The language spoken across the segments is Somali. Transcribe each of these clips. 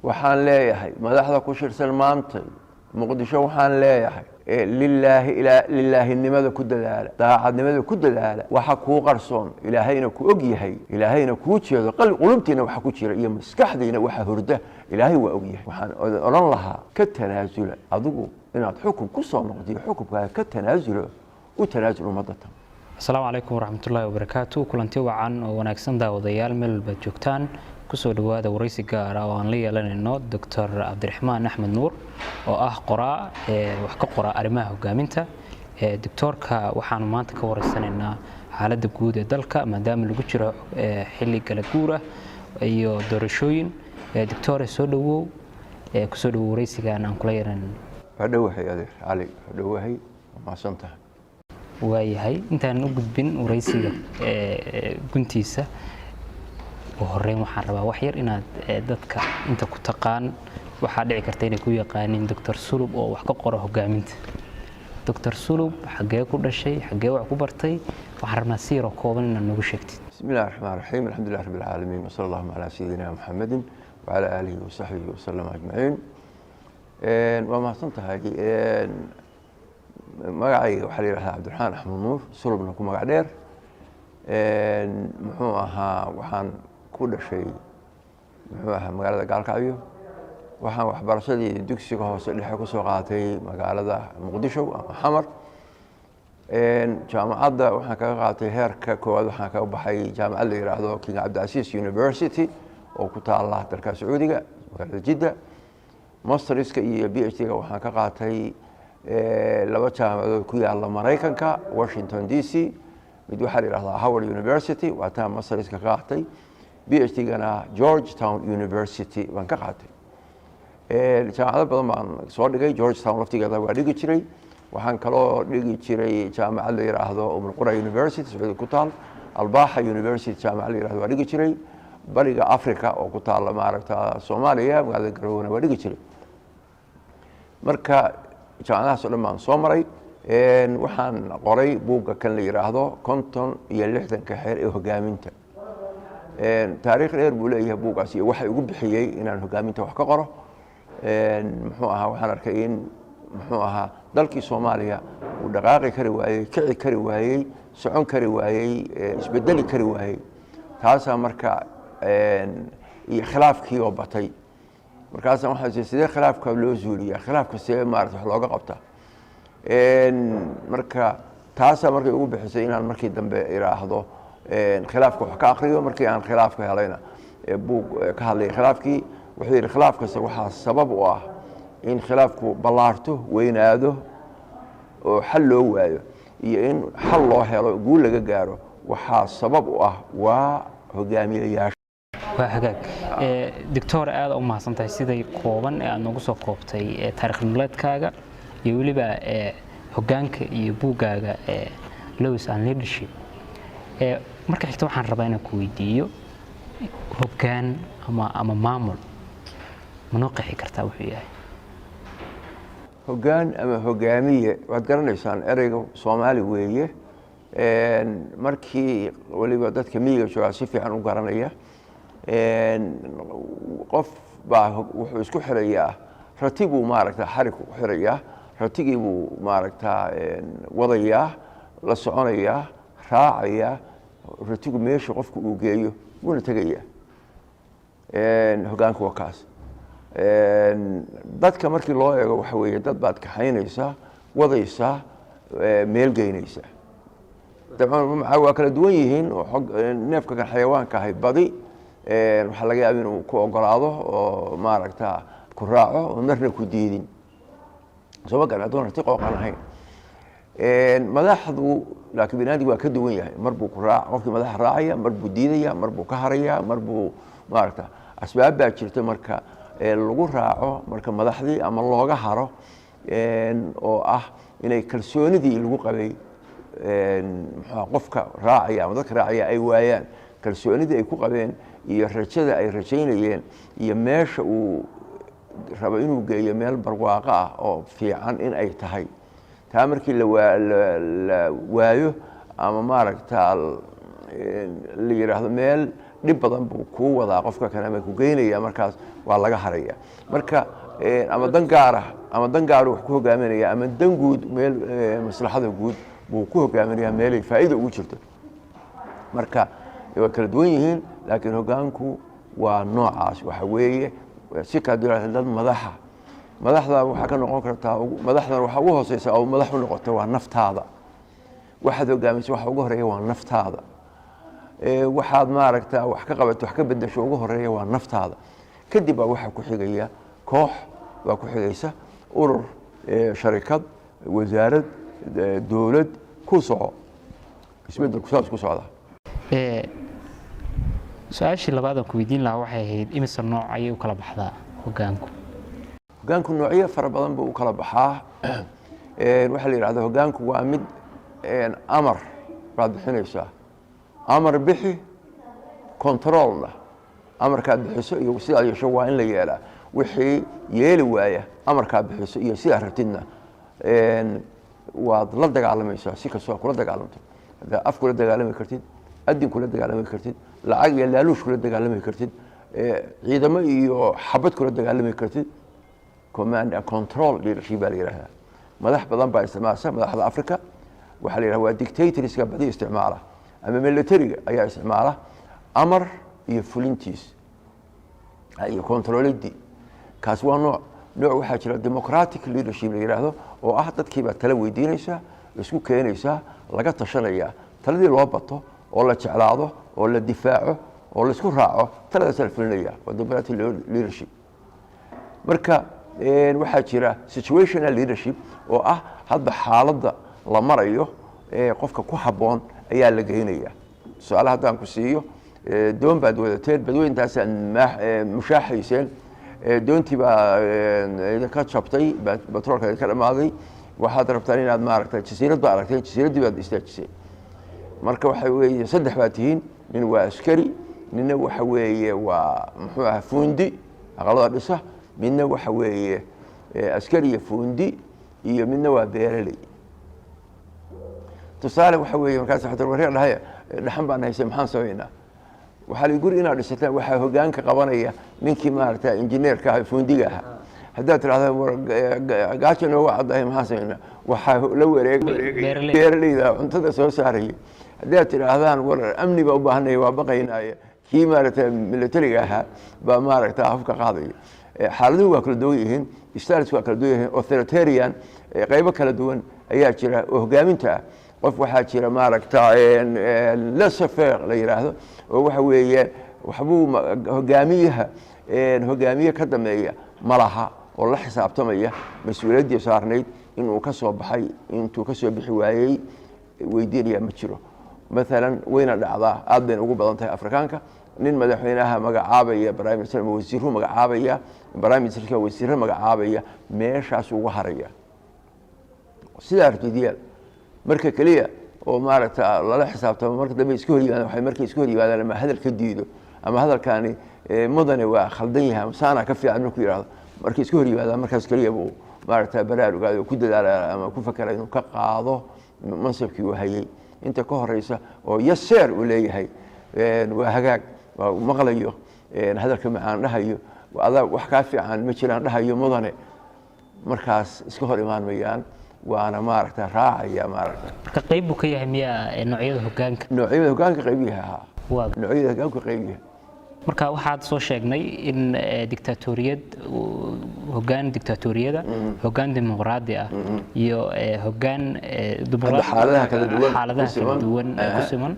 waxaan leeyahay madaxda ku shirsan maanta muqdisho waxaan leeyahay lilaahinimada ku dadaala daacadnimada ku dadaala waxa kuu qarsoon ilaahayna ku og yahay ilaahayna kuu jeedo qulubtiina waxa ku jira iyo maskaxdiina waxa hurda ilaahay waa og yahay waxaan oran lahaa ka tanaasula adigu inaad xukun ku soo noqdiyo xukunkaaga ka tanaasulo u tanaasul ummadda. Asalaamu calaykum waraxmatullaahi wabarakaatu. kulanti wacan oo wanaagsan daawadayaal meel walba joogtaan kusoo dhawaada waraysi gaar ah oo aan la yeelanayno Dr. Cabdiraxmaan Axmed Nuur oo ah qoraa wax ka qora arrimaha hogaaminta. Doctorka waxaan maanta ka waraysanaynaa xaaladda guud ee dalka maadaama lagu jiro xilli kala guur ah iyo doorashooyin. Doctor soo dhawow kusoo dhawow waraysigan aan kula yeelanayno. Hadhowahay adeer cali hadhowahay ma santahay waayahay intaan u gudbin waraysiga guntiisa oo horeyn waxaan rabaa wax yar inaad dadka inta ku taqaan waxa dhici karta inay ku yaqaaniin Dr. Sulub oo wax ka qoro hogaaminta. Dr. Sulub xagee ku dhashay xagee wax ku bartay waxaan rabnaa si yar oo kooban inaad nagu sheegtid. bismillaahir rahmaanir rahiim alxamdulillahi rabbil caalamiin wa sallallahu ala sayyidina muhammadin wa ala alihi wa sahbihi wa sallam ajmaciin. waa mahadsantahay magacayga waxaa la yidhahdaa Cabdiraxmaan Axmed Nuur Sulubna ku magac dheer. muxuu ahaa waxaan ku dhashay magaalada Gaalkacyo. waxaan waxbarashadii dugsiga hoose dhexe ku soo qaatay magaalada Muqdisho ama Xamar. jaamacadda waxaan kaga qaatay heerka koowaad waxaan kaga baxay jaamacad la yiraahdo King Abdulaziz University oo ku taala dalka Sacuudiga magaalada Jidda. masterska iyo PhD-ga waxaan ka qaatay laba jaamacadood ku yaala Mareykanka Washington DC. mid waxaa la yiraahdaa Howard University waa taa masterska ka qaatay. PhD-gana Georgetown University baan ka qaatay. jaamacado badan baan soo dhigay. Georgetown laftigeeda waa dhigi jiray. waxaan kaloo dhigi jiray jaamacad la yiraahdo Qura University Sacuudi ku taal. Albaha University jaamacad la yiraahdo waa dhigi jiray. bariga Afrika oo ku taal maaragta Soomaaliya magaalada Garowe waa dhigi jiray. marka jaamacadahaas oo dhan baan soo maray. waxaan qoray buugga kan la yiraahdo 50 iyo 60 xeer ee hogaaminta. taariikh dheer buu leeyahay buuggaas iyo waxa ugu bixiyay inaan hogaaminta wax ka qoro. muxuu ahaa waxaan arkay in muxuu ahaa dalkii Soomaaliya uu dhaqaaqi kari waayay kici kari waayay socon kari waayay isbedeli kari waayay. taasa marka iyo khilaafkii oo batay. markaas waxaan sidee khilaafka loo zuuliyaa khilaafka see maaragtay wax looga qabtaa. marka taasa markay ugu bixisay inaan markii dambe iraahdo khilaafka wax ka aqriyo. markii aan khilaafka helayna buug ka hadlay khilaafkii wuxuu yiri khilaafkaas waxa sabab u ah in khilaafku ballaarto weynaado oo xal loo waayo iyo in xal loo helo guul laga gaaro waxa sabab u ah waa hogaamiyayaasha. waa hagaag Dr. aad u mahadsantahay siday kooban ee aad nagu soo koobtay taariikh nololeedkaaga iyo waliba hoggaanka iyo buugaaga Laws and Leadership. marka xigta waxaan rabaa inaan ku weydiiyo hoggaan ama maamul ma noo qeexi kartaa wuxuu yahay? hoggaan ama hogaamiye waad garanaysaan ereyga Soomaali weeye. markii waliba dadka miyiga jooga si fiican u garanaya. qof baa wuxuu isku xirayaa ratigu maaragta xarig ku xirayaa ratigii buu maaragta wadayaa la soconayaa raacayaa ratigu meesha qofku uu geeyo wuuna tagayaa. hoggaanku waa kaas. dadka markii loo eego waxa weeye dad baad kaxaynaysaa wadaysaa meel geynaysaa. dabcan waa kala duwan yihiin oo neefka kan xayawaanka ahay badi waxaa laga yaabaa inuu ku ogolaado oo maaragta ku raaco oo marna ku diidin. soo gaar adoon rati qooqan ahayn. madaxdu laakiin binaadamku waa ka duwan yahay. mar buu ku raac qofkii madaxa raacaya mar buu diidaya mar buu ka haraya mar buu maaragta asbaab baa jirta marka lagu raaco marka madaxdii ama looga haro oo ah inay kalsoonidii lagu qabay qofka raacaya ama dadka raacaya ay waayaan kalsoonidii ay ku qabeen iyo rajada ay rajaynayeen iyo meesha uu rabo inuu geeyo meel barwaaqo ah oo fiican in ay tahay. taa markii la waayo ama maaragta la yiraahdo meel dhib badan buu kuu wadaa qofka kale ama ku geynaya, markaas waa laga haraya. Marka ama dan gaar ah ama dan gaar wax ku hogaaminaya ama dan guud meel maslaxada guud buu ku hogaaminaya meel ay faa'iido ugu jirto. marka way kala duwan yihiin, laakiin hoggaanku waa noocaas. waxa weeye si ka duwan dad madaxda waxa ka noqon kartaa madaxdan waxa ugu hooseysa oo madax u noqoto waa naftaada. waxaad hogaamiso waxa ugu horeeya waa naftaada. waxaad maaragtaa wax ka qabato wax ka bedesho ugu horeeya waa naftaada. kadib baa waxa ku xigaya koox, waa ku xigaysa urur, sharikad, wasaarad, dowlad ku soco isbeddelku saas ku socda. su-aashii labaad aan ku weydiin lahaa waxay ahayd imise nooc ayay u kala baxdaa hoggaanku? hoggaanku noocyo fara badan buu u kala baxaa. waxaa la yidhahdaa hoggaanku waa mid amar baad bixinaysaa, amar bixi, controlna amarkaad bixiso iyo sidaad yeesho waa in la yeelaa. wixii yeeli waaya amarkaad bixiso iyo sidaad rabtidna waad la dagaalamaysaa. si kastoo kula dagaalamto, haddaa af kula dagaalami kartid, adin kula dagaalami kartid, lacag iyo laaluush kula dagaalami kartid, ciidamo iyo xabad kula dagaalami kartid. command and control leadership baa la yidhahdaa. madax badan baa isticmaasha. madaxda Africa waxaa la yidhahdaa waa dictatorska badi isticmaala, ama militariga ayaa isticmaala amar iyo fulintiis iyo controlidii. kaas waa nooc waxaa jira democratic leadership la yidhaahdo, oo ah dadkiibaad tala weydiinaysaa, isku keenaysaa, laga tashanaya, taladii loo bato oo la jeclaado oo la difaaco oo laisku raaco, taladaas la fulinaya. waa democratic leadership. marka waxaa jira situational leadership oo ah hadda xaaladda la marayo qofka ku habboon ayaa la geynaya. tusaale haddaan ku siiyo, doon baad wadateen, badweyntaasaan mushaaxayseen, doontii baa idinka jabtay, batroolka idinka dhamaaday, waxaad rabtaan inaad maaragta jasiirad baa aragteen, jasiiraddii baad istaajiseen. marka waxa weeye saddex baad tihiin, nin waa askari, ninna waxa weeye waa muxuu ahaa fuundi aqalada dhisa, midna waxa weeye askari iyo fuundi, iyo midna waa beeraley. tusaale waxa weeye markaas waxaad warreer dhahay dhaxan baan haysay, maxaan samaynaa? waxaa la guri inaad dhisataan, waxaa hoggaanka qabanaya ninkii maaragta injineerka ah, fuundiga ahaa. haddaad tidhahda gaajo nooga caddahay, maxaan samaynaa? waxaa la wareegay beeraleyda cuntada soo saaraya. haddaad tidhaahdaan war amni baa u baahanaya, waa baqaynaya, kii maaragta militariga ahaa baa maaragta afka qaadaya. xaaladuhu waa kala duwan yihiin, styles waa kala duwan yihiin. authoritarian qaybo kala duwan ayaa jira oo hoggaaminta ah. qof waxaa jira maaragta laissez-faire la yidhaahdo, oo waxa weeye waxbuu hogaamiye ka dameeya malaha oo la xisaabtamaya mas-uuliyaddii saarnayd inuu ka soo baxay, intuu ka soo bixi waayey weydiinaya ma jiro. maalan wayna dhacdaa, aad bayna ugu badan tahay afrikaanka. nin madaxweynaha magacaabaya prime minister ama wasiiru magacaabaya, prime ministerka wasiirro magacaabaya, meeshaas uga haraya sidaa artidiyaal. marka kaliya oo maaragta lala xisaabtamo marka dambe iska hor yimaadaan, waxay markay iska hor yimaadaan ama hadal ka diido ama hadalkaani mudane waa khaldan yahay ama saana ka fiican markuu yidhaahdo, markay iska hor yimaadaan markaas kaliya buu maaragta baraarugaado oo ku dadaala ama ku fakera inuu ka qaado mansabkii uu hayay. inta ka horeysa oo yaseer uu leeyahay waa hagaag, waa maqlayo hadalka macaan dhahayo, adaa wax kaa fiican ma jiraan dhahayo mudane, markaas iska hor imaan mayaan, waana maaragta raacaya maaragta. marka qayb buu ka yahay miyaa noocyada hoggaanka? noocyada hoggaanka qayb yahay. noocyada hoggaanka qayb yahay. marka waxaad soo sheegnay in dictatoriyad, hoggaan dictatoriyada, hoggaan dimuqraadi ah iyo hoggaan xaaladaha kala duwan ku siman.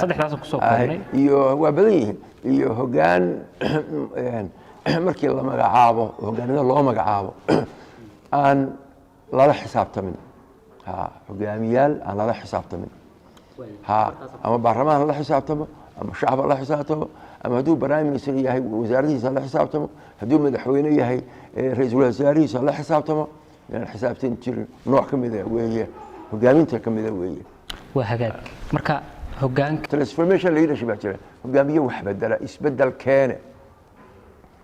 saddexdaas ku soo koobnay iyo waa badan yihiin. iyo hoggaan markii la magacaabo, hoggaanada loo magacaabo aan lala xisaabtamin. hogaamiyaal aan lala xisaabtamin. ama baarlamaan lala xisaabtamo, ama shacab lala xisaabtamo, ama hadduu prime minister yahay wasaaradiisa la xisaabtamo, hadduu madaxweyne yahay ra-iisul wasaarihiisa la xisaabtamo. inaan xisaabtan jirin nooc ka mida weeye, hogaaminta ka mida weeye. waa hagaag. marka hoggaanka transformation leadership baa jira. hogaamiye wax bedela, isbedel keene,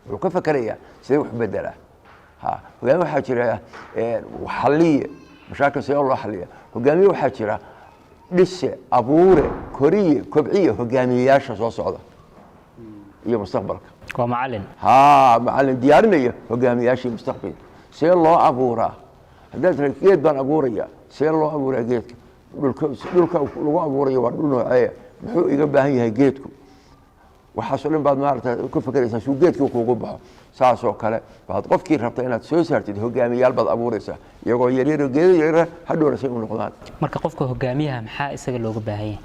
wuxuu ka fakerayaa sidee wax bedelaa. hogaamiye waxaa jira xalliye, mashaakil sidee loo xalliya. hogaamiye waxaa jira dhise, abuure, koriye, kobciye hogaamiyeyaasha soo socda. iyo mustaqbalka. waa macalin macalin diyaarinaya hogaamiyaashii mustaqbalka. see loo abuuraa haddaad tiraahdo geed baan abuuraya see loo abuuraa geedka dhulka lagu abuurayo waa dhul nooceeya muxuu iga baahan yahay geedku waxaasoo dhan baad maaragta ku fakeraysaa suu geedkii kuugu baxo saasoo kale baad qofkii rabta inaad soo saartid hogaamiyaal baad abuuraysaa iyagoo yaryar geedo yaryar hadhowna say u noqdaan. marka qofka hogaamiyaha maxaa isaga looga baahan yahay?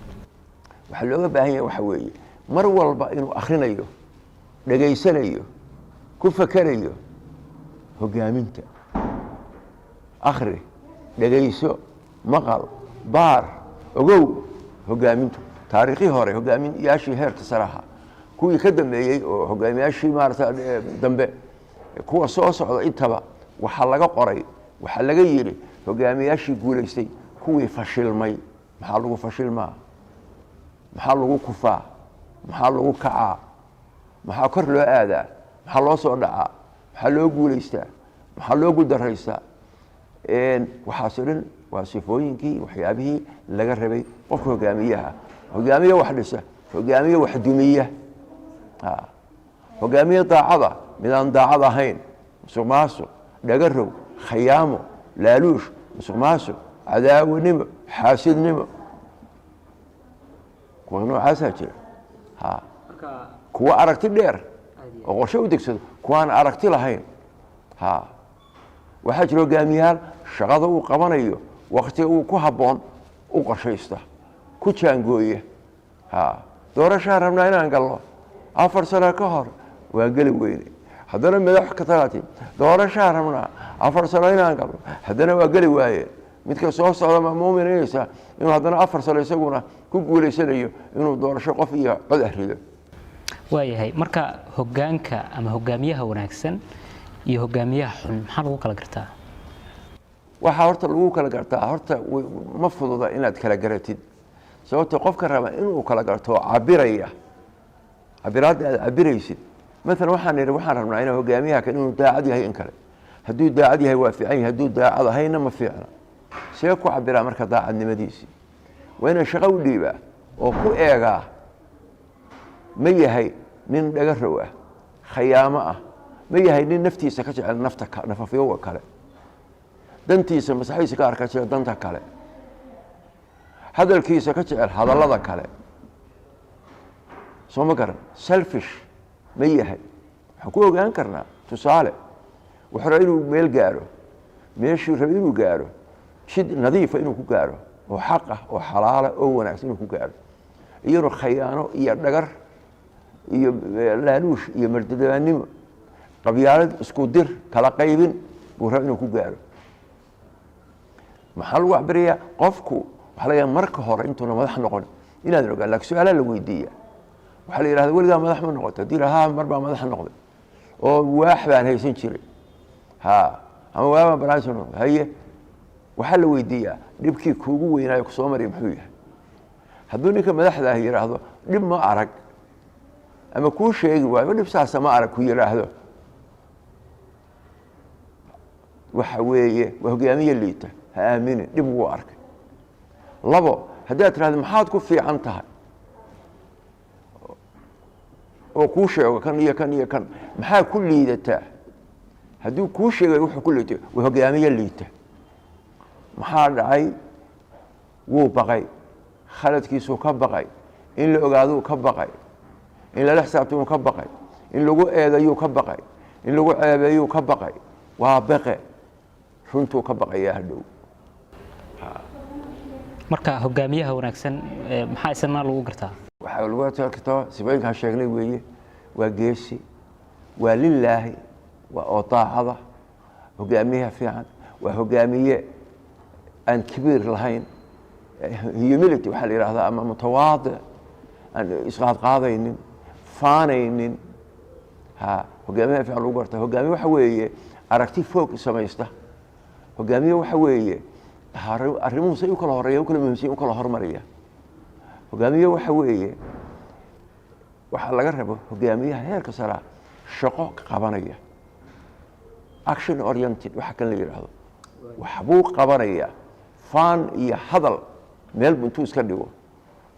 waxaa looga baahan yahay waxa weeye mar walba inuu akhrinayo dhegaysanayo ku fakerayo hogaaminta. akhri dhegayso maqal baar ogow hogaamintu. taariikhii hore hogaamiyaashii heerka saraha kuwii ka dambeeyey oo hogaamiyaashii maarata dambe kuwa soo socda intaba waxaa laga qoray waxaa laga yidhi hogaamiyaashii guulaystay kuwii fashilmay maxaa lagu fashilmaa maxaa lagu kufaa maxaa lagu kacaa maxaa kor loo aadaa maxaa loo soo dhacaa maxaa loo guulaystaa maxaa loo guuldarraystaa. waxaasoo dhan waa sifooyinkii waxyaabihii laga rabay qofka hogaamiyaha. hogaamiye wax dhisa hogaamiye wax dumiya hogaamiye daacada midaan daacad ahayn musuq maasuq dhagarow khayaamo laaluush musuq maasuq cadaawanimo xaasidnimo kuwa noocaasaa jira. kuwa aragti dheer oo qorshe u degsado kuwaan aragti lahayn. waxaa jira hogaamiyaal shaqada uu qabanayo waktiga uu ku habboon u qorshaysta ku jaangooya. doorashaan rabnaa inaan galno 4 sano ka hor waa geli weyne haddana madax ka talaatay doorashaan rabnaa 4 sano inaan galno haddana waa geli waaye. midka soo socda ma muuminaysa inuu haddana 4 sano isaguna ku guulaysanayo inuu doorasho qof iyo cod ahriyo. waayahay marka hogaanka ama hogaamiyaha wanaagsan iyo hogaamiyaha xun maxaa lagu kala gartaa? waxaa horta lagu kala gartaa horta ma fududa inaad kala garatid sababtoo qofka raba inuu kala garto cabiraya cabiraadda aad cabiraysid. maalan waxaan rabnaa inuu hogaamiyaha kan inuu daacad yahay in kale hadduu daacad yahay waa fiican yahay hadduu daacad ahayna ma fiicna. see ku cabiraa marka daacadnimadiisii waa inaan shaqo u dhiibaa oo ku eegaa ma yahay nin dhagarow ah khayaamo ah ma yahay nin naftiisa ka jecel nafafyowga kale dantiisa masaxdiisa ka arka jira danta kale hadalkiisa ka jecel hadallada kale soo ma garan selfish ma yahay waxaan ku ogaan karnaa tusaale wuxuu raba inuu meel gaaro meeshuu raba inuu gaaro jid nadiifa inuu ku gaaro oo xaq ah oo xalaala oo wanaagsan inuu ku gaaro iyadoo khayaano iyo dhagar iyo laaluush iyo mardadaanimo qabyaalad isku dir kala qaybin buu raba inuu ku gaaro. maxaa lagu cabirayaa qofku waxaa laga marka hore intuuna madax noqon inaad ogaan laakiin su-aalaa la weydiiya waxaa la yidhahda weligaa madax ma noqoto haddii ha mar baa madax noqday oo waax baan haysan jiray ama waabaan banaansan noqday haye waxaa la weydiiyaa dhibkii kuugu weynaayo kusoo marya muxuu yahay. hadduu ninka madaxda ah yidhaahdo dhib ma arag ama kuu sheegi waayo dhib saasa ma arag ku yidhaahdo waxa weeye waa hogaamiye liita ha aaminin dhib wuu arkay. 2 haddaad tirahdo maxaad ku fiican tahay oo kuu sheego kan iyo kan iyo kan maxaa ku liidataa hadduu kuu sheegay wuxuu ku liitay waa hogaamiye liita. maxaa dhacay wuu baqay khaladkiisuu ka baqay in la ogaaduu ka baqay in lala xisaabtamuu ka baqay in lagu eedayuu ka baqay in lagu ceebeeyuu ka baqay waa baqe runtuu ka baqayaa hadhow. marka hogaamiyaha wanaagsan maxaa isna lagu gartaa? waxaa lagu gartaa sifooyinkaan sheegnay weeye waa geesi waa lilaahi waa oo daacada hogaamiyaha fiican waa hogaamiye aan kibiir lahayn humility waxaa la yidhahdaa ama mutawaadic aan isqaadqaadaynin faanaynin. hogaamiyaha fiican lagu gartaa hogaamiye waxa weeye aragti foog samaysta hogaamiye waxa weeye arrimuhu say u kala horeeya u kala muhiimsan u kala hormaraya. hogaamiye waxa weeye waxaa laga rabo hogaamiyaha heerka sare shaqo qabanaya action oriented waxa kan la yidhaahdo waxbuu qabanaya faan iyo hadal meel buu intuu iska dhigo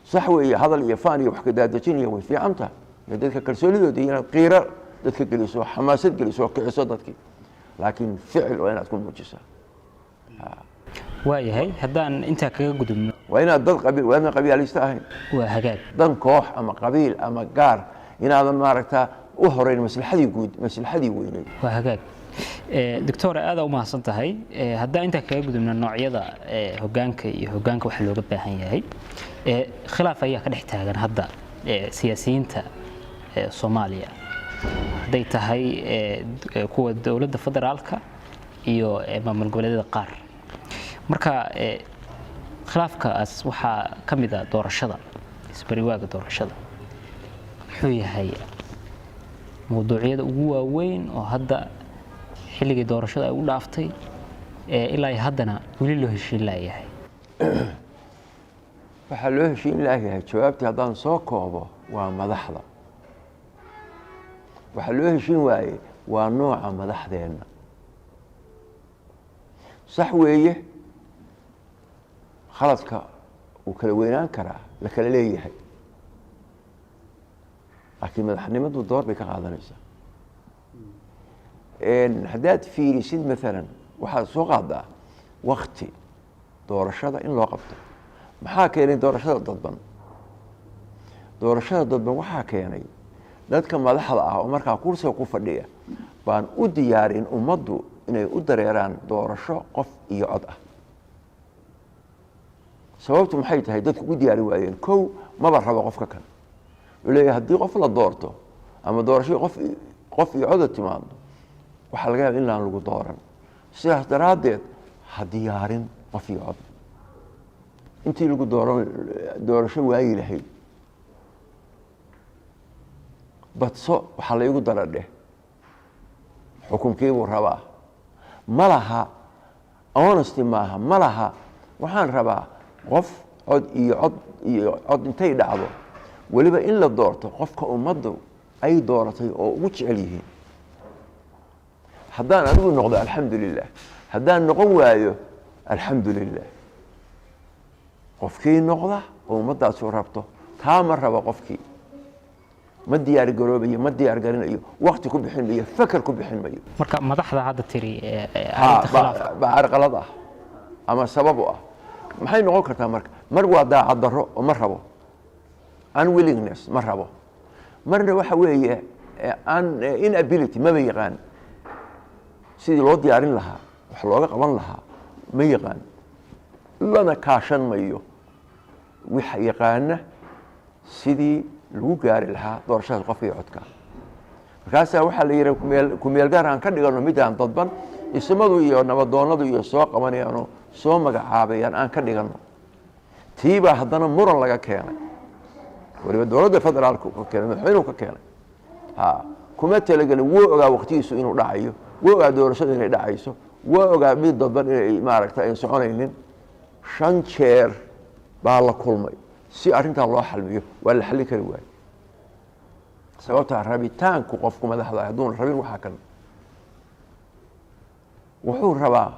sax weeye hadal iyo faan iyo wax ka daadajinaya way fiican tahay iyo dadka kalsoonidooda inaad qiiro dadka geliso xamaasad geliso kiciso dadkii laakiin ficil waa inaad ku muujisaa waayahay haddaan intaa kaga gudubno waa inaad dad qabiil waa inaad qabiilista ahayn waa hagaag dan koox ama qabiil ama gaar inaadan maaragtaa u horeyn maslaxadii guud maslaxadii weyneyd waa hagaag doctor aad u mahadsan tahay haddaan intaa kaga gudubno noocyada hoggaanka iyo hoggaanka waxa looga baahan yahay khilaaf ayaa ka dhex taagan hadda siyaasiyiinta Soomaaliya hadday tahay kuwa dowladda federaalka iyo maamul goboleedyada qaar marka khilaafkaas waxaa ka mid ah doorashada isbariwaaga doorashada wuxuu yahay mowduucyada ugu waaweyn oo hadda xilligii doorashada ay u dhaaftay ilaa haddana weli loo heshiin laayahay waxaa loo heshiin laayahay jawaabtii haddaan soo koobo waa madaxda waxaa loo heshiin waayey waa nooca madaxdeenna sax weeye khaladka wuu kala weynaan karaa la kala leeyahay laakiin madaxnimadu door bay ka qaadanaysaa haddaad fiirisid maalan waxaad soo qaadaa wakti doorashada in loo qabto maxaa keenay doorashada dadban doorashada dadban waxaa keenay dadka madaxda ah oo markaa kursiga ku fadhiya baan u diyaarin ummaddu inay u dareeraan doorasho qof iyo cod ah sababtu maxay tahay dadku u diyaari waayeen kow maba rabo qofka kan wuxuu leeyahay haddii qof la doorto ama doorashadii qof iyo coda timaado waxaa laga yaaba in laan lagu dooran sidaas daraaddeed ha diyaarin qof iyo cod intii lagu doorasho waayi lahayd badso waxaa laygu dara dheh xukunkiibuu rabaa ma laha honesty maaha ma laha waxaan rabaa qof cod iyo cod intay dhacdo weliba in la doorto qofka ummaddu ay dooratay oo ugu jecel yihiin haddaan adigu noqdo alxamdu lilah haddaan noqon waayo alxamdu lilah qofkii noqda oo ummaddaasu rabto taa ma raba qofkii ma diyaar garoobayo ma diyaar garinayo wakti ku bixin mayo fakar ku bixin mayo marka madaxda hadda tiri baa carqalad ah ama sabab u ah maxay noqon kartaa marka mar waa daacad darro oo ma rabo unwillingness ma rabo marna waxa weeye inability maba yaqaan sidii loo diyaarin lahaa wax looga qaban lahaa ma yaqaan lana kaashan mayo waxa yaqaana sidii lagu gaari lahaa doorashada qofka iyo codka markaasaa waxaa la yidhi kumeel gaar aan ka dhigano midaan dadban ismadu iyo nabadoonadu iyo soo qabanayaano soo magacaabayaan aan ka dhigano tiibaa haddana muran laga keenay waliba dowladda federaalku ka keenay madaxweynuhu ka keenay kuma talagelin wuu ogaa waqtigiisu inuu dhacayo wuu ogaa doorashadu inay dhacayso wuu ogaa mid dadban inay maaragta ay soconaynin 5 jeer baa la kulmay si arrintaa loo xalmiyo waa la xalli kari waayo sababtaa rabitaanku qofku madaxda hadduuna rabin waxaa kan wuxuu rabaa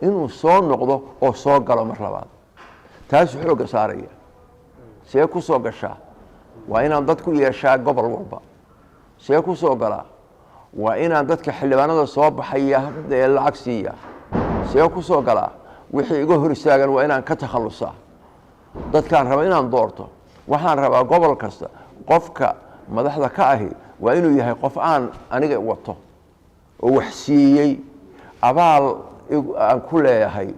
inuu soo noqdo oo soo galo mar labaad taasuu xoogga saaraya see ku soo gashaa waa inaan dad ku yeeshaa gobol walba see ku soo galaa waa inaan dadka xildhibaanada soo baxaya lacag siiya see ku soo galaa wixii iga hor istaagan waa inaan ka takhallusaa dadkaan raba inaan doorto waxaan rabaa gobol kasta qofka madaxda ka ahi waa inuu yahay qof aan aniga wato oo wax siiyey abaal aan ku leeyahay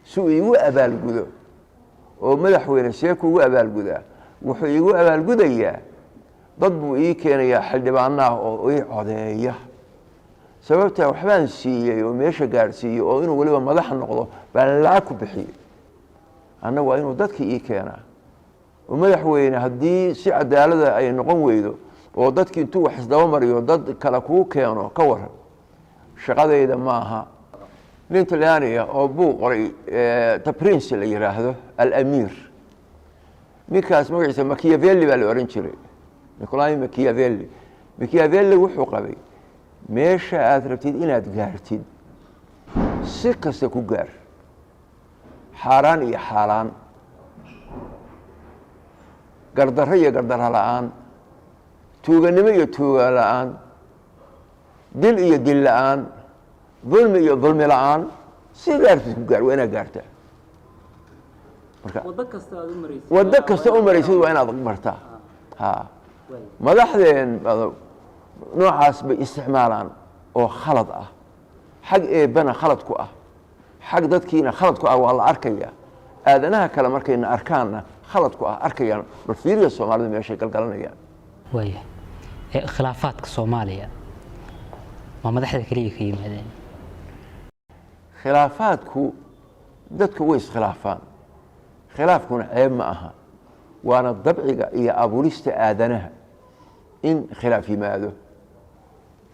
si uu igu abaalgudo oo madaxweyne see kuugu abaalgudaa wuxuu igu abaalgudayaa dad buu ii keenayaa xildhibaanaha oo ii codeeya sababtaa waxbaan siiyey oo meesha gaadhsiiyey oo inuu weliba madax noqdo baan lacag ku bixiyey anna waa inuu dadkii ii keenaa oo madaxweyne haddii si cadaalada ay noqon weydo oo dadkii intuu wax isdaba mariyo dad kale kuu keeno ka waran shaqadayda maaha nin talyaaniya oo buu qoray the prince la yidhaahdo alamiir ninkaas magaciisa machiavelli baa la ohan jiray nicolai machiavelli wuxuu qabay meesha aad rabtid inaad gaartid si kasta ku gaar xaaraan iyo xaalaan gardarro iyo gardarro la-aan tuuganimo iyo tuuga la-aan, dil iyo dil la-aan, dulmi iyo dulmi la-aan, si gaartid ku gaar waa inaad gaartaa. marka waddo kasta u maraysid waa inaad martaa. madaxdeen noocaas bay isticmaalaan oo khalad ah, xag eebbana khalad ku ah, xag dadkiina khalad ku ah. waa la arkayaa aadanaha kale markayna arkaanna khalad ku ah arkayaan. bal fiiriya soomaalida meeshay galgalanayaan. waaya khilaafaadka Soomaaliya ma madaxda kaliya ka yimaadeen? khilaafaadku dadku way iskhilaafaan, khilaafkuna ceeb ma aha, waana dabciga iyo abuurista aadanaha in khilaaf yimaado.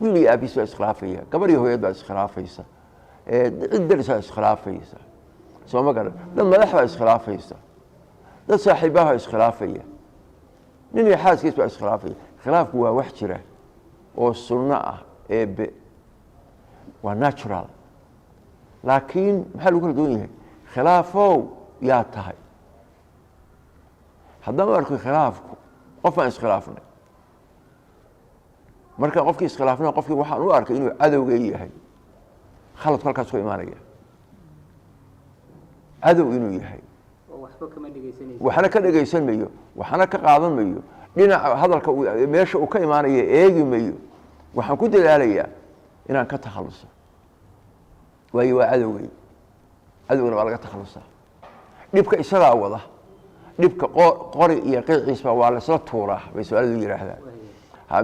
wiil iyo aabiis baa iskhilaafaya, gabar iyo hooyad baa iskhilaafaysa, cid daris baa iskhilaafaysa, soo ma garan, dad madax baa iskhilaafaysa, dad saaxiibaha baa iskhilaafaya, nin iyo xaaskiis baa iskhilaafaya. khilaafku waa wax jira oo sunno ah, eebe waa natural. laakiin maxaa lagu kala duwan yahay? khilaafow yaa tahay. haddaan u arko khilaafku qof baan iskhilaafnay, markaan qofkii iskhilaafnay qofkii waxaan u arkay inuu cadowga yahay, khaladku halkaas ku imaanaya. cadow inuu yahay waxna ka dhegaysan mayo, waxna ka qaadan mayo, dhinaca hadalka meesha uu ka imaanaya eegi mayo. waxaan ku dadaalayaa inaan ka takhaluso, waayo waa cadowgay. cadowgana waa laga takhalusaa. dhibka isagaa wada, dhibka qori iyo qiiciisba waa la isla tuuraa bay su-aalidu yidhaahdaan.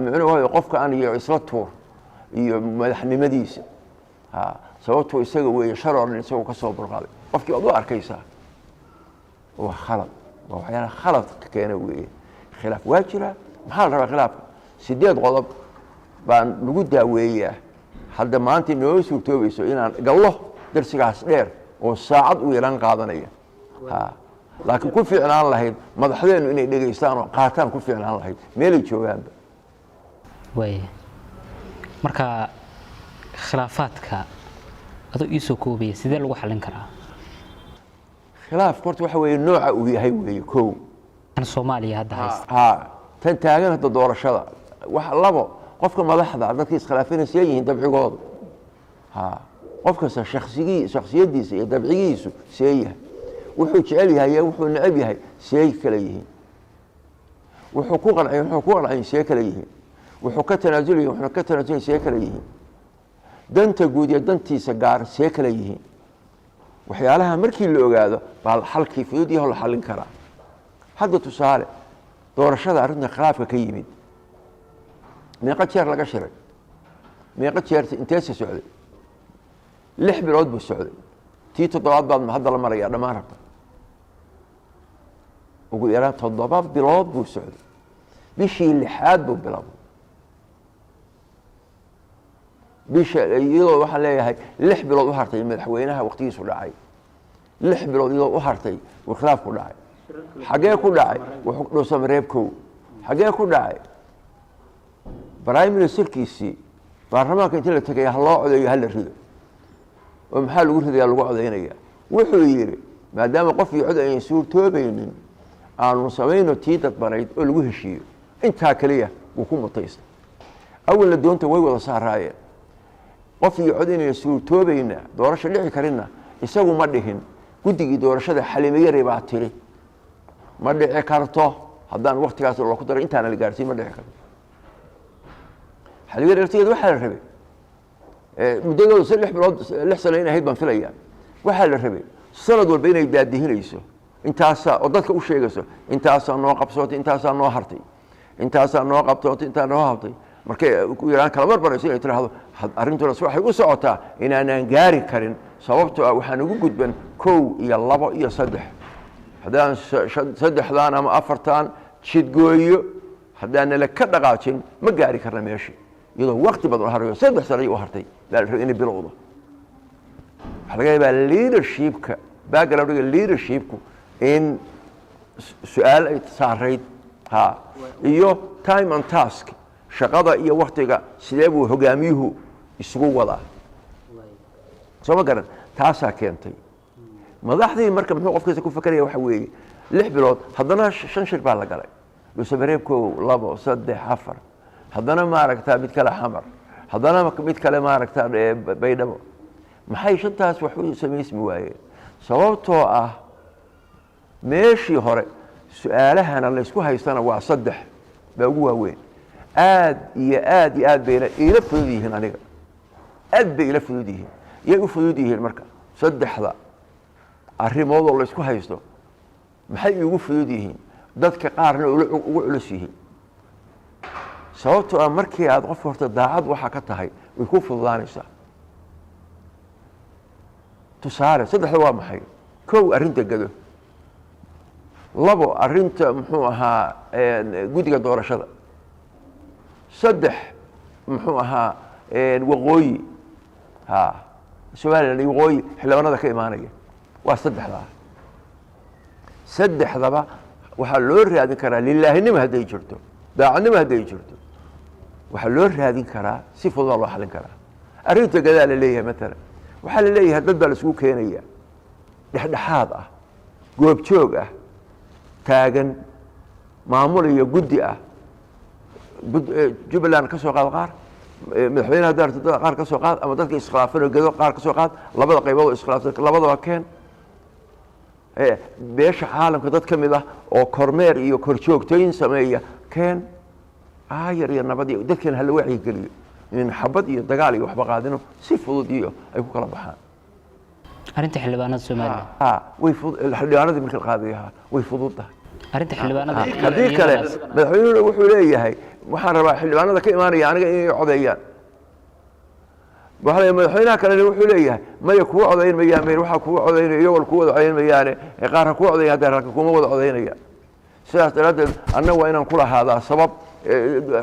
micnuhu waa qofka aan iyo isla tuur iyo madaxnimadiisa, sababtuu isaga weeye shar oo dhan isagoo ka soo burqaday. qofkii waad u arkaysaa waa khalad, waa waxyaala khaladka keena weeye. khilaaf waa jira. maxaa la rabaa khilaafka? 8 qodob baan lagu daaweeyaa. hadda maanta inoo suurtoobayso inaan gallo darsigaas dheer oo saacad u yaran qaadanaya. laakiin ku fiicnaan lahayd madaxdeenu inay dhegaystaan oo qaataan ku fiicnaan lahayd meelay joogaanba. waaya marka khilaafaadka adoo iisoo koobaya sidee lagu xallin karaa? khilaafku horta waxa weeye nooca uu yahay weeye. kow tan Soomaaliya hadda haysta tan taagan hadda doorashada wax labo qofka madaxda dadkii iskhilaafinaysa yihiin dabcigoodu. qof kasta shakhsiyadiisa iyo dabcigiisu seeyahay, wuxuu jecel yahay wuxuu necab yahay see kala yihiin, wuxuu ku qancay see kala yihiin, wuxuu ka tanaasulay wuxuu ka tanaasulay see kala yihiin, danta guud iyo dantiisa gaar see kala yihiin. waxyaalaha markii la ogaado baa xalkii fudud yahay la xallin karaa. hadda tusaale doorashada arrinta khilaafka ka yimid meeqa jeer laga shiray, meeqa jeer inteesa socday? 6 bilood buu socday. tii 7 baad hadda la marayaa dhammaan rabta. ugu yaraan 7 bilood buu socday. bishii 6aad buu bilaabay. bisha iyadoo waxaan leeyahay 6 bilood u hartay madaxweynaha waqtigiisu dhacay. 6 bilood iyadoo u hartay uu khilaafku dhacay. xagee ku dhacay? wuxuu dhoosa mareebkow. xagee ku dhacay? prime ministerkiisii baarlamaanka intii la tagay ha loo codeeyo ha la rido. oo maxaa lagu ridayaa lagu codeynayaa? wuxuu yidhi maadaama qof iyo cod aynan suurtoobaynin aanu samayno tii dadbanayd oo lagu heshiiyo. intaa keliya wuu ku mutaystay. awalna doonta way wada saaraayeen. qof iyo cod inaynan suurtoobayna doorasho dhici karinna isagu ma dhihin. guddigii doorashada Xalimo Yare baa tiri ma dhici karto haddaan waqtigaas loo ku daro intaana la gaarsiin ma dhici karto. Xalimo Yare waqtigeeda waxaa la rabay muddadooda 6 bilood 6 sano in ahayd baan filayaa. waxaa la rabay sanad walba inay daadihinayso intaasa oo dadka u sheegayso intaasa noo qabsootay, intaasa noo hartay, intaasa noo qabtootay, intaa noo hartay. markay ku yaraan kala marbarayso inay tiraahdo arrintuna waxay u socotaa inaanaan gaari karin sababtoo ah waxaan ugu gudban 1 iyo 2 iyo 3. haddaan 3 ama 4 jidgooyo haddaan la ka dhaqaajin ma gaari karna meeshii. iyadoo waqti badan harayo 3 sano ay u hartay la rabay in bilowdo. waxa laga yaabaa leadershipka backgroundga leadershipku in su'aal ay saarayd iyo time and task shaqada iyo waqtiga sidee buu hogaamiyuhu isugu wadaa. soo ma garan taasaa keentay. madaxdii marka muxuu qofkiisa ku fakaraya waxa weeye 6 bilood haddana 5 shir baa la galay. dhuusa mareebkow 2 3 4 haddana maaragtaa mid kale xamar haddana mid kale maaragtaa baydhabo maxay shantaas wax u samaysmi waayeen sababtoo ah meeshii hore su-aalahana laysku haystana waa 3 baa ugu waaweyn aad iyo aad bayna ila fudud yihiin aniga aad bay ila fudud yihiin yay u fudud yihiin marka 3da arrimood oo laysku haysto maxay ugu fudud yihiin dadka qaarna ugu culus yihiin sababtoo ah markii aad qof horta daacad waxa ka tahay way ku fududaanaysaa tusaale 3da waa maxay kow arrinta gado labo arrinta muxuu ahaa guddiga doorashada 3 muxuu ahaa waqooyi Soomaaliland waqooyi xildhibaanada ka imaanaya waa 3daba waxaa loo raadin karaa lilaahinimo hadday jirto daacadnimo hadday jirto waxaa loo raadin karaa si fudud loo xalin karaa arrinta gadaa la leeyahay maalan waxaa la leeyahay dad baa la isugu keenaya dhexdhexaad ah goobjoog ah taagan maamul iyo guddi ah Jubbaland ka soo qaad qaar madaxweynaha daartada qaar ka soo qaad ama dadka iskhilaafsan gado qaar ka soo qaad labada qaybood iskhilaafsan labadaba keen beesha caalamka dad ka mid ah oo kormeer iyo korjoogtooyin sameeya keen aayar iyo nabad iyo dadkan hal wacyi geliyo in xabad iyo dagaal iyo waxba qaadino si fudud iyo ay ku kala baxaan arinta xildhibaanada Soomaaliya way fudud xildhibaanada marka qaadayaha way fududahay arinta xildhibaanada hadii kale madaxweynuhu wuxuu leeyahay waxaan rabaa xildhibaanada ka imaanaya aniga inay codeeyaan madaxweynaha kale wuxuu leeyahay maya kuwa codeyn mayaan waxa kuwa codeynaya iyo wal kuwa codeyn mayaan qaar kuwa codeynaya hadda rag kuma wada codeynaya sidaas daraadeed annagu waa inaan ku lahaadaa sabab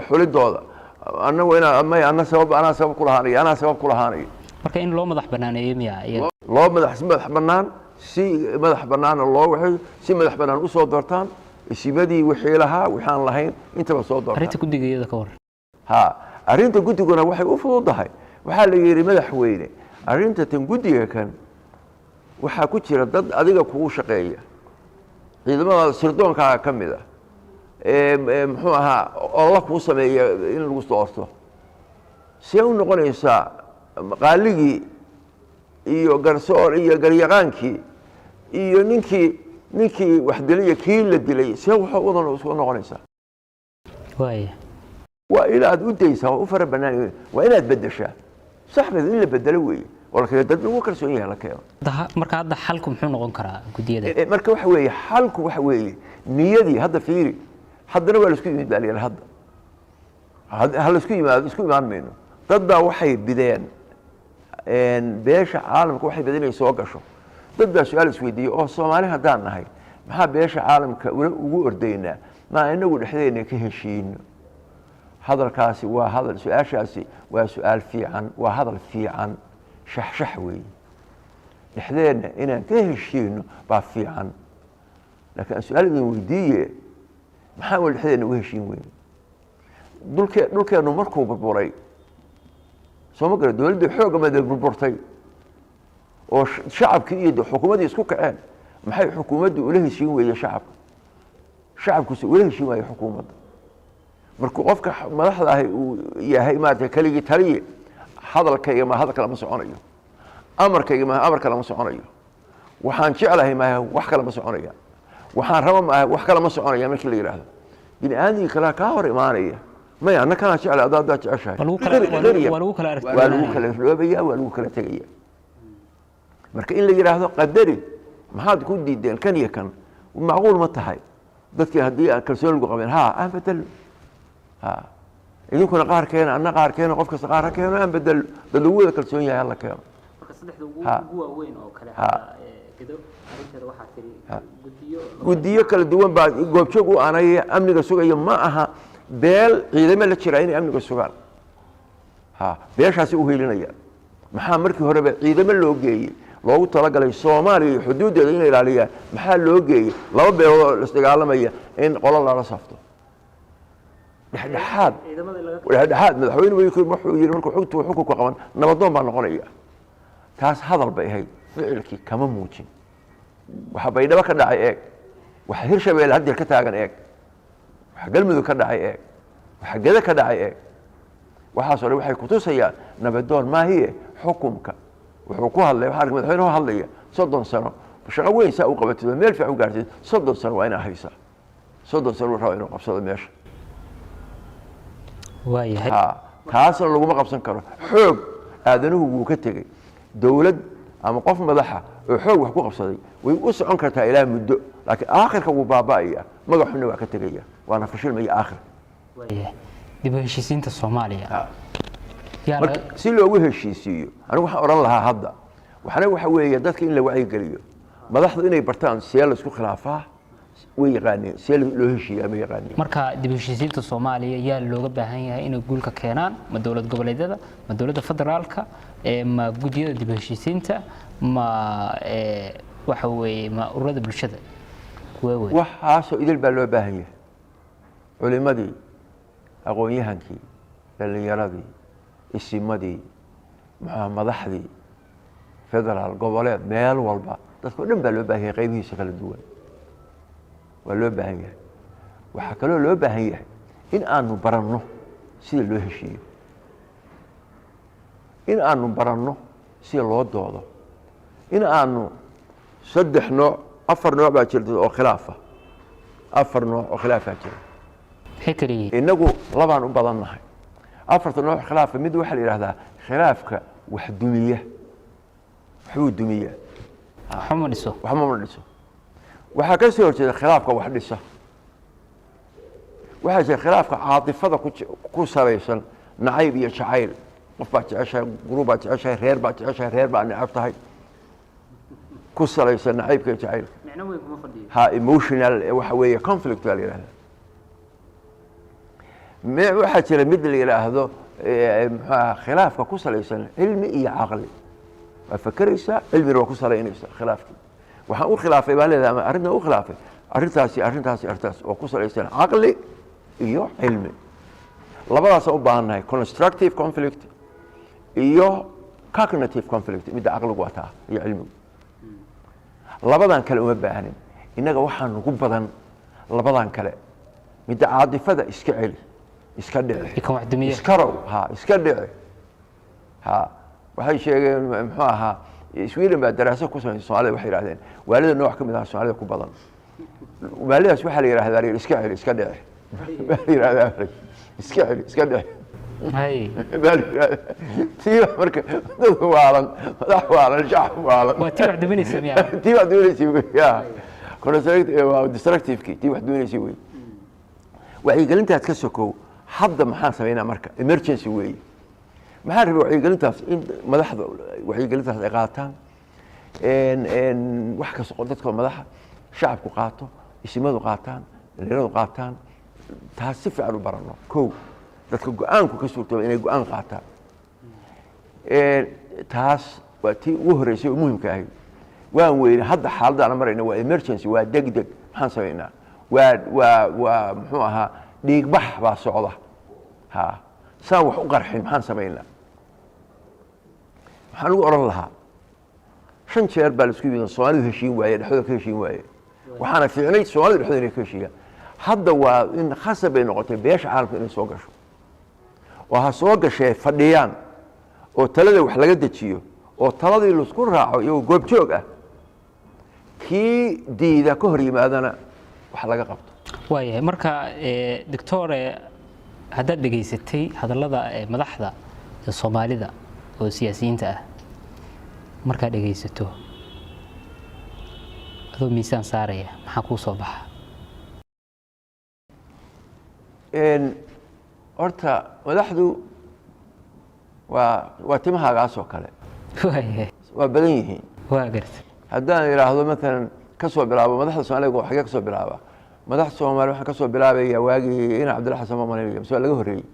xulidooda annagu inaan sabab ku lahaanay marka in loo madax banaaneeyo miya loo madax banaan si madax banaan loo waxay si madax banaan u soo doortaan isibadii wixii lahaa waxaan lahayn intaba soo doortaan arinta guddigeeda ka war arinta guddiguna waxay u fududahay waxaa la yiri madaxweyne arinta tan guddiga kan waxaa ku jira dad adiga kugu shaqeeya ciidamada sirdoonka ka mid ah muxuu ahaa oo la ku sameeyo in lagu doorto si uu noqonaysaa qaaligii iyo garsoor iyo garyaqaankii iyo ninkii wax dilay kii la dilay si waxa wadan isku noqonaysaa waa ilaad u daysaa oo u fara banaan waa inaad bedeshaa saxbad in la bedelo weeye walka dad lagu kalsoon yahay la keeno marka hadda xalku muxuu noqon karaa gudiyada marka waxa weeye xalku waxa weeye niyadii hadda fiiri haddana waa la isku yimid baaliyada hadda hal isku imaan mayno dad baa waxay bideen beesha caalamka waxay bidinay soo gasho dad baa su'aal isweydiiyay oo Soomaali haddaan nahay maxaa beesha caalamka ugu ordaynaa ma inagu dhexdeena ka heshiino hadalkaasi waa hadal su'aashaasi waa su'aal fiican waa hadal fiican shaxshax weeye dhexdeena inaan ka heshiino baa fiican laakiin su'aaladan weydiiye maxaa wal dhexdeena u heshiin weyn dhulkeenu markuu burburay soo gara dawladda xoog ama burburtay oo shacabkii iyo xukuumadii isku kaceen maxay xukuumaddu ula heshiin weeyay shacabku si ula heshiin waayay xukuumadda markuu qofka madaxda ah uu yahay maanta kaligi taliye hadalkayga ma hadal kale ma soconayo amarkayga ma amar kale ma soconayo waxaan jeclahay ma wax kale ma soconaya waxaan rabaa ma wax kale ma soconaya markii la yiraahdo bini aadmi kala ka hor imaanaya ma ana kana jeclay adaa jeceshahay waa lagu kala loobaya waa lagu kala tagaya marka in la yiraahdo qadari maxaad ku diideen kan iyo kan macquul ma tahay dadkii haddii kalsoon lagu qabeen aan bedel idinkuna qaarkeena anna qaarkeena qof kasta qaar keeno aan bedel dad ugu wada kalsoon yahay alla keeno marka saddexda ugu waaweyn oo kale gado arinteeda waxaa tiri guddiyo kala duwan baa goobjoog u aanaya amniga sugaya ma aha beel ciidamo la jira inay amniga sugaan beeshaasi u helinaya maxaa markii horeba ciidamo loo geeyey loogu talagalay Soomaaliya xuduudeeda in ilaaliyaan maxaa loo geeyey laba beelood la isdagaalamaya in qolo la safto dhexdhexaad madaxweynuhu wuxuu yiri markuu xogtu xukunku qaban nabadoon baa noqonaya taas hadal bay ahayd ficilkii kama muujin waxa baydhaba ka dhacay eeg waxa Hirshabeelle hadda ka taagan eeg waxa galmudug ka dhacay eeg waxa gada ka dhacay waxaas oo waxay ku tusayaan nabadoon maahiye xukunka wuxuu ku hadlay waxa madaxweynuhu hadlaya 30 sano shaqo weyn saa u qabatay meel fiican u gaartay 30 sano waa inaa haysa 30 sano wuxuu inuu qabsado meesha waayahay taasna laguma qabsan karo xoog aadanuhu wuu ka tegay dawlad ama qof madaxa oo xoog wax ku qabsaday way u socon kartaa ilaa muddo laakiin aakhirka wuu baaba'aya magaxuna waa ka tegaya waana fashilmaya aakhir waayahay dib u heshiisiinta Soomaaliya si loogu heshiisiyo anigu waxaan oran lahaa hadda waxana waxa weeye dadka in la wacyi geliyo madaxdu inay bartaan si la isku khilaafaa way yaqaaneen si loo heshiiyo ma yaqaaneen marka dib u heshiisiinta Soomaaliya yaa looga baahan yahay inay guul ka keenaan ma dawlad goboleedyada ma dawladda federaalka ma gudiyada dib u heshiisiinta ma waxa weeye ma ururada bulshada waxaasoo idil baa loo baahan yahay culimadii aqoon-yahankii dhalinyaradii isimadii madaxdii federaal goboleed meel walba dadka dhan baa loo baahan yahay qaybihiisa kala duwan waa loo baahan yahay waxaa kaloo loo baahan yahay in aanu baranno sida loo heshiiyo in aanu baranno sida loo doodo in aanu 3 nooc 4 nooc baa jirta oo khilaafa 4 nooc oo khilaafa jira xikri inagu labaan u badannahay 4 nooc khilaafa mid waxa la yiraahdaa khilaafka wax dumiya wuxuu dumiya xamadiso waxa ka soo horjeeda khilaafka wax dhisa waxa jira khilaafka caatifada ku salaysan nacayb iyo jacayl qof baa jeceshay group baa jeceshay reer baa necab tahay ku salaysan nacaybka iyo jacayl macna weyn kuma fadhiyo emotional waxa weeye conflict la yiraahdo waxa jira mid la yiraahdo khilaafka ku salaysan cilmi iyo aqli فكريسا علمي رو كسر إنيسا خلافك وحن خلافه بالله ما أردنا خلافه أرتاس وكسر إنسان عقلي إيوه علمي لبلا صوبانه constructive conflict إيوه cognitive conflict مد عقل قوتها هي علمي لبلا كلام بيانين إنك وحن نقبضن لبلا كلام مد عاطفة إسكعلي إسكدع يكون واحد مية إسكروا إسكدع waxay sheegeen muxuu ahaa Sweden baa daraasad ku sameeyay Soomaaliya waxay yiraahdeen waalida nooc ka mid ah Soomaaliya ku badan waalidaas waxa la yiraahdaa iska xil iska dhix yiraahdaa iska dhix hay tii marka dad waalan madax waalan shacab waalan waa tii wax duminaysa miyaa tii wax duminaysa ya constructive waa destructive tii wax duminaysa way waxay galintaad ka sokow hadda maxaan sameeynaa marka emergency way maxaa rabay wacyigelintaas in madaxda wacyigelintaas ay qaataan wax ka soo dadka madaxa shacabku qaato isimadu qaataan dhalinyaradu qaataan taas si fiican u barano kow dadka go'aanku ka suurtooba inay go'aan qaataan taas waa tii ugu horeysay oo muhiimka ahayd waan weyne hadda xaaladda aan marayna waa emergency waa degdeg maxaan sameynaa waa muxuu ahaa dhiigbax baa socda saan wax u qarxin maxaan sameynaa waxaan ugu oran lahaa 5 jeer baa la isku yimid Soomaalidu heshiin waaye dhexdooda ka heshiin waaye waxaana fiicnay Soomaalidu dhexdooda inay ka heshiiyaan hadda waa in khasab ay noqotay beesha caalamka inay soo gasho oo ha soo gashay fadhiyaan oo talada wax laga dejiyo oo taladii la isku raaco iyo goob joog ah kii diida ka hor yimaadana wax laga qabto waayahay marka doctor haddaad dhageysatay hadallada madaxda Soomaalida oo siyaasiyiinta ah marka dhageysato adoo miisaan saaraya maxaa ku soo baxa horta madaxdu waa timahagaas oo kale waa badan yihiin waa gartay haddaan yiraahdo مثلا ka soo bilaabo madaxda Soomaaliga oo xagee ka soo bilaaba madaxda Soomaaliya waxaan ka soo bilaabaya waagii ina Cabdullaahi Xasan Maamulay soo laga horeeyay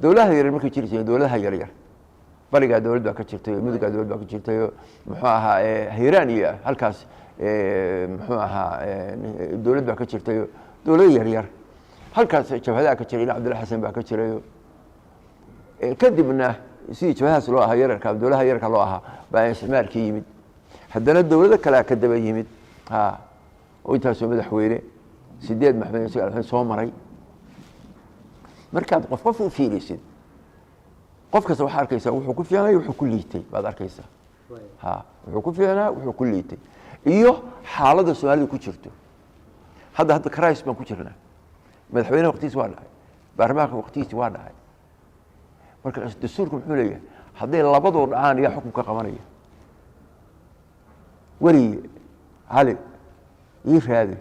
dawladaha yar markay jirtay dawladaha yar bariga dawladda ka jirtay midowga dawladda ka jirtay muxuu ahaa Hiiraan iyo halkaas muxuu ahaa dawladda ka jirtay dawlad yar halkaas jabhadaha ka jiray ina Cabdullaahi Xasan baa ka jiray kadibna si jabhadaas loo ahaa yararka dawladaha yarka loo ahaa baa isticmaalkii yimid haddana dawladda kale ka daba yimid oo intaas madaxweyne 8 maxamed soo maray markaad qof u fiirisid qof kasta waxaa arkaysaa wuxuu ku fiicnay wuxuu ku liitay baad arkaysaa wuxuu ku fiicnaa wuxuu ku liitay iyo xaaladda Soomaalidu ku jirto hadda crisis baan ku jirnaa madaxweynaha waqtigiisa waa dhacay baarlamaanka waqtigiisa waa dhacay marka dastuurku muxuu leeyahay hadday labadoo dhacaan ayaa xukunka qabanaya weli cali ii raadi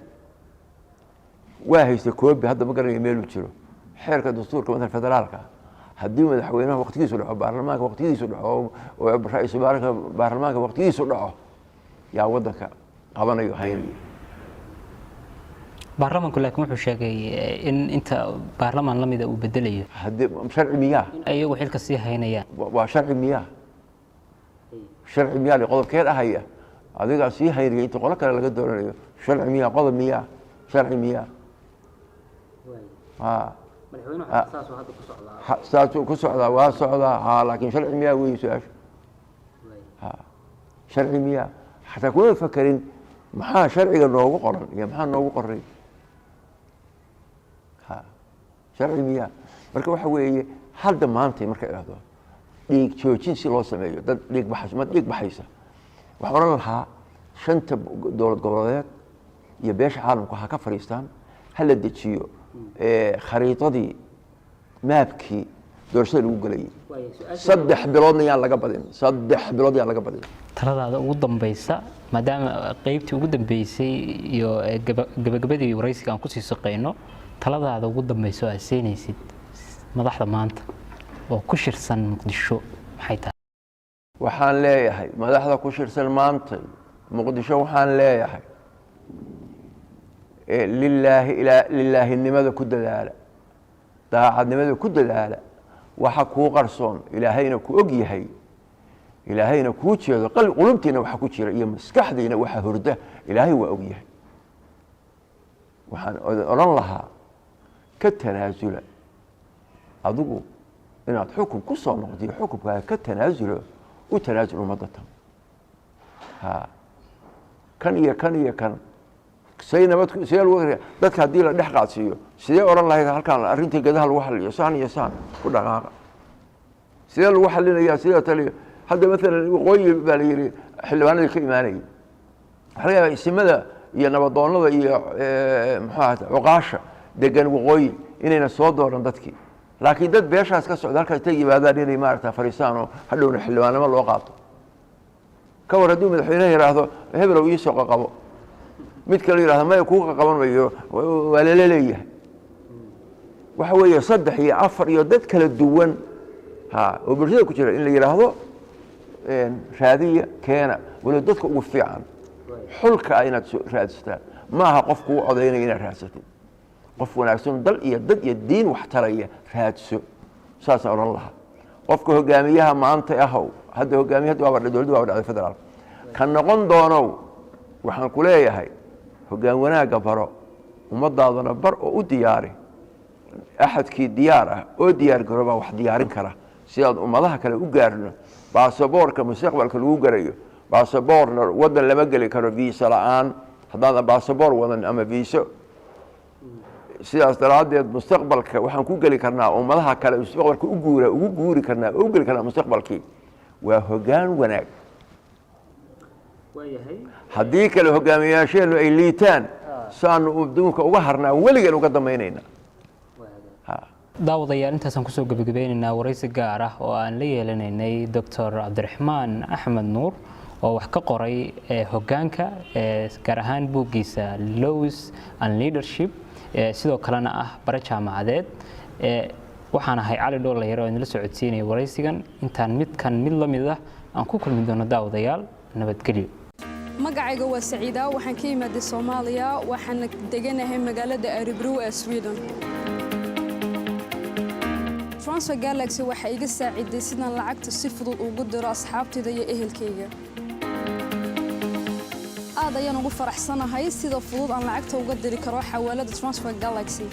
waa haysta koobi hadda ma garanayo meel uu jiro xeerka dastuurka waddanka federaalka haddii madaxweynaha waqtigiisu dhaco baarlamaanka waqtigiisu dhaco oo ra'iisul baarlamaanka waqtigiisu dhaco yaa waddanka qabanayo haynayo baarlamaanku laakiin wuxuu sheegay in inta baarlamaan la mida uu bedelayo haddii sharci miyaa ayagu xilka sii haynayaan waa sharci miyaa qodobkeed ahaya adiga sii haynaya inta qolo kale laga dooranayo sharci miyaa qodob miyaa sharci miyaa saasuu ku socdaa waa socdaa laakiin sharci miyaa weeye su-aasha sharci miyaa xataa kuma fakerin maxaa sharciga noogu qoran iyo maxaa noogu qoray sharci miyaa marka waxa weeye hadda maantay markay dhahdo dhiig joojin si loo sameeyo dad dhiig baxaysa waxaan oran lahaa 5 dowlad goboleed iyo beesha caalamku ha ka fariistaan ha la dejiyo khariidadii maabkii doorashada lagu galayay 3 biloodna yaan laga badin 3 bilood yaan laga badin taladaada ugu dambaysa maadaama qaybtii ugu dambeysay iyo gabagabadii waraysiga aan ku sii shaqeyno taladaada ugu dambaysa aad siinaysid madaxda maanta oo ku shirsan Muqdisho maxay tahay waxaan leeyahay madaxda ku shirsan maanta Muqdisho waxaan leeyahay lillaahi nimada ku dadaala daacadnimada ku dadaala waxa ku qarsoon ilaahayna ku og yahay ilaahayna ku jeedo qulubtiina waxa ku jira iyo maskaxdiina waxa hurda ilaahay waa og yahay waxaan oran lahaa ka tanaasula adigu inaad xukun ku soo noqdo xukunka ka tanaasulo u tanaasul ummadda kan say nabad sidee lagu dadka haddii la dhex qaadsiiyo sidee oran lahayd halkaan arrintii gadaha lagu xalliyo saan iyo saan ku dhaqaaqa sidee lagu xallinayaa sidee taliya hadda maalan waqooyi baa la yidhi xildhibaanadii ka imaanayay waxaa laga yaabaa isimada iyo nabadoonnada iyo muxuu ahata cuqaasha degan waqooyi inayna soo dooran dadkii laakiin dad beeshaas ka socda halkaas intay yimaadaan inay maaragta fariistaan oo hadhowna xildhibaanimo loo qaato ka war hadduu madaxweynaha yidhaahdo hebelow ii soo qaqabo mid kale yidhahdo maya kuu qaqaban mayo waa lala leeyahay waxa weeye 3 iyo 4 iyo dad kala duwan oo bulshada ku jira in la yidhaahdo raadiya keena wala dadka ugu fiican xulka inaad raadsataan ma aha qof kuu codaynaya inaad raadsatid qof wanaagsan dal iyo dad iyo diin wax taraya raadso saasaan oran lahaa qofka hogaamiyaha maanta ahow hadda hogaamiyada waa dowladda waa dhacday federaal kan noqon doonow waxaan ku leeyahay hogaan wanaaga baro ummadaadana bar oo u diyaari axadkii diyaar ah oo diyaar garooba wax diyaarin kara si aad ummadaha kale u gaarno baasaboorka mustaqbalka lagu garayo baasaboorna wadan lama geli karo viisa la'aan haddaadan baasaboor wadan ama viiso sidaas daraadeed mustaqbalka waxaan ku geli karnaa ummadaha kale mustaqbalka ugu guuri karnaa oo u geli karnaa mustaqbalkii waa hogaan wanaag haddii kale hogaamiyayaasheenu ay liitaan saanu adduunka uga harnaa weligan uga dambaynayna daawadayaal intaasaan kusoo gabagabeynaynaa waraysi gaar ah oo aan la yeelanaynay Dr. Cabdiraxmaan Axmed Nuur oo wax ka qoray hogaanka gaar ahaan buuggiisa Laws and Leadership sidoo kalena ah bara jaamacadeed waxaan ahay Cali Dhoollayar oo idin la socodsiinay waraysigan intaan mid la mid ah aan ku kulmi doono daawadayaal nabadgelyo magacayga waa Saciida waxaan ka imaaday Soomaaliya waxaan deganahay magaalada Örebro ee Sweden Transfer Galaxy waxa iga saaciday sidaan lacagta si fudud ugu diro asxaabtayda iyo ehelkayga aad ayaan ugu faraxsanahay sida fudud aan lacagta uga diri karo xawaalada Transfer Galaxy